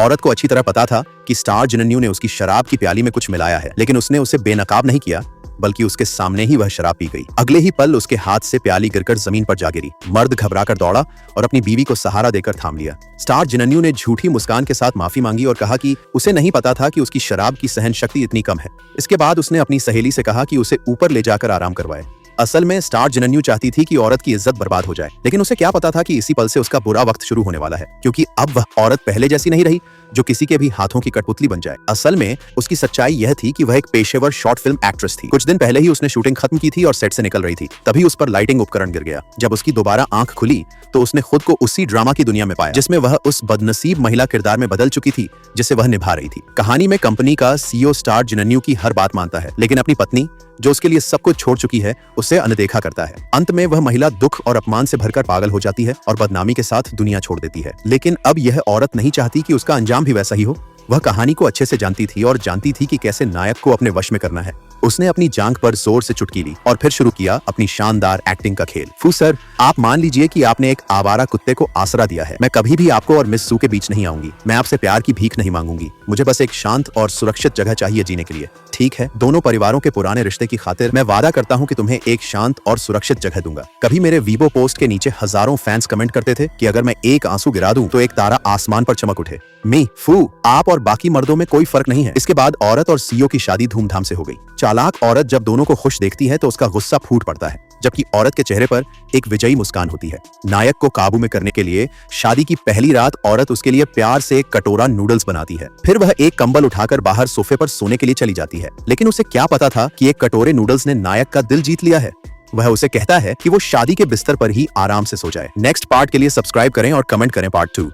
औरत को अच्छी तरह पता था कि स्टार जिनन्यू ने उसकी शराब की प्याली में कुछ मिलाया है, लेकिन उसने उसे बेनकाब नहीं किया, बल्कि उसके सामने ही वह शराब पी गई। अगले ही पल उसके हाथ से प्याली गिरकर जमीन पर जा गिरी। मर्द घबराकर दौड़ा और अपनी बीवी को सहारा देकर थाम लिया। स्टार जिनन्यू ने झूठी मुस्कान के साथ माफी मांगी और कहा कि उसे नहीं पता था कि उसकी शराब की सहन शक्ति इतनी कम है। इसके बाद उसने अपनी सहेली से कहा कि उसे ऊपर ले जाकर आराम करवाए। असल में स्टार जिनन्यू चाहती थी कि औरत की इज्जत बर्बाद हो जाए, लेकिन उसे क्या पता था कि इसी पल से उसका बुरा वक्त शुरू होने वाला है, क्योंकि अब वह औरत पहले जैसी नहीं रही जो किसी के भी हाथों की कठपुतली बन जाए। असल में उसकी सच्चाई यह थी कि वह एक पेशेवर शॉर्ट फिल्म एक्ट्रेस थी। कुछ दिन पहले ही उसने शूटिंग खत्म की थी और सेट से निकल रही थी, तभी उस पर लाइटिंग उपकरण गिर गया। जब उसकी दोबारा आंख खुली तो उसने खुद को उसी ड्रामा की दुनिया में पाया जिसमें वह उस बदनसीब महिला किरदार में बदल चुकी थी जिसे वह निभा रही थी। कहानी में कंपनी का सीईओ स्टार जिनन्यू की हर बात मानता है, लेकिन अपनी पत्नी जो उसके लिए सब कुछ छोड़ चुकी है उसे अनदेखा करता है। अंत में वह महिला दुख और अपमान से भरकर पागल हो जाती है और बदनामी के साथ दुनिया छोड़ देती है। लेकिन अब यह औरत नहीं चाहती कि उसका अंजाम भी वैसा ही हो। वह कहानी को अच्छे से जानती थी और जानती थी कि कैसे नायक को अपने वश में करना है। उसने अपनी जांघ पर जोर से चुटकी ली और फिर शुरू किया अपनी शानदार एक्टिंग का खेल। फू सर, आप मान लीजिए कि आपने एक आवारा कुत्ते को आसरा दिया है। मैं कभी भी आपको और मिस सू के बीच नहीं आऊंगी। मैं आपसे प्यार की भीख नहीं मांगूंगी। मुझे बस एक शांत और सुरक्षित जगह चाहिए जीने के लिए। ठीक है, दोनों परिवारों के पुराने रिश्ते की खातिर मैं वादा करता हूँ कि तुम्हें एक शांत और सुरक्षित जगह दूंगा। कभी मेरे वीबो पोस्ट के नीचे हजारों फैंस कमेंट करते थे कि अगर मैं एक आंसू गिरा दूं तो एक तारा आसमान पर चमक उठे। मी फू, आप और बाकी मर्दों में कोई फर्क नहीं है। इसके बाद औरत और सीईओ की शादी धूमधाम से हो गई। चालाक औरत जब दोनों को खुश देखती है तो उसका गुस्सा फूट पड़ता है, जबकि औरत के चेहरे पर एक विजयी मुस्कान होती है। नायक को काबू में करने के लिए शादी की पहली रात औरत उसके लिए प्यार से एक कटोरा नूडल्स बनाती है। फिर वह एक कंबल उठाकर बाहर सोफे पर सोने के लिए चली जाती है। लेकिन उसे क्या पता था कि एक कटोरे नूडल्स ने नायक का दिल जीत लिया है। वह उसे कहता है कि वो शादी के बिस्तर पर ही आराम से सो जाए। नेक्स्ट पार्ट के लिए सब्सक्राइब करें और कमेंट करें पार्ट 2।